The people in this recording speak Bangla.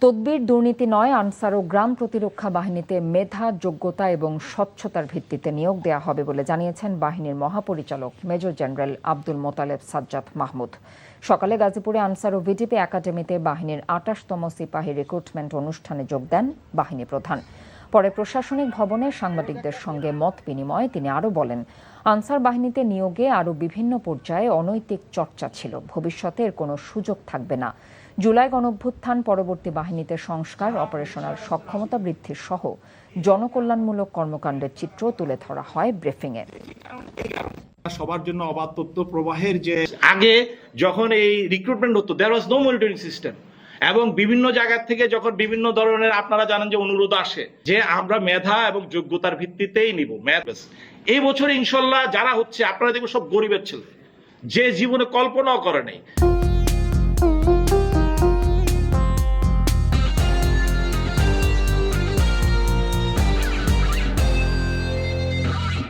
তদবির দুর্নীতি নয়, আনসার ও গ্রাম প্রতিরক্ষা বাহিনীতে মেধা, যোগ্যতা এবং স্বচ্ছতার ভিত্তিতে নিয়োগ দেওয়া হবে বলে জানিয়েছেন বাহিনীর মহাপরিচালক মেজর জেনারেল আব্দুল মোতালেব সাজ্জাদ মাহমুদ। সকালে গাজীপুরে আনসার ও ভিডিপি একাডেমিতে বাহিনীর ২৮তম সিপাহী রিক্রুটমেন্ট অনুষ্ঠানে যোগ দেন বাহিনী প্রধান। পরে প্রশাসনিক ভবনে সাংবাদিকদের সঙ্গে মত বিনিময়ে তিনি আরও বলেন, আনসার বাহিনীতে নিয়োগে আরও বিভিন্ন পর্যায়ে অনৈতিক চর্চা ছিল, ভবিষ্যতে এর কোনো সুযোগ থাকবে না। জুলাই গণঅভ্যুত্থান পরবর্তী বাহিনীতে সংস্কার, অপারেশনাল সক্ষমতা বৃদ্ধি সহ জনকল্যাণমূলক কর্মকাণ্ডের চিত্র তুলে ধরা হয় ব্রিফিংয়ে। সবার জন্য অবাধ তথ্য প্রবাহের যে আগে যখন এই রিক্রুটমেন্ট হতো, দেয়ার ওয়াজ নো মনিটরিং সিস্টেম, এবং বিভিন্ন জায়গা থেকে যখন বিভিন্ন ধরনের আপনারা জানেন যে অনুরোধ আসে যে আমরা মেধা এবং যোগ্যতার ভিত্তিতেই নিব এই বছর ইনশাল্লাহ যারা হচ্ছে আপনারা দেখবেন সব গরিবের ছেলে, যে জীবনে কল্পনাও করে নাই।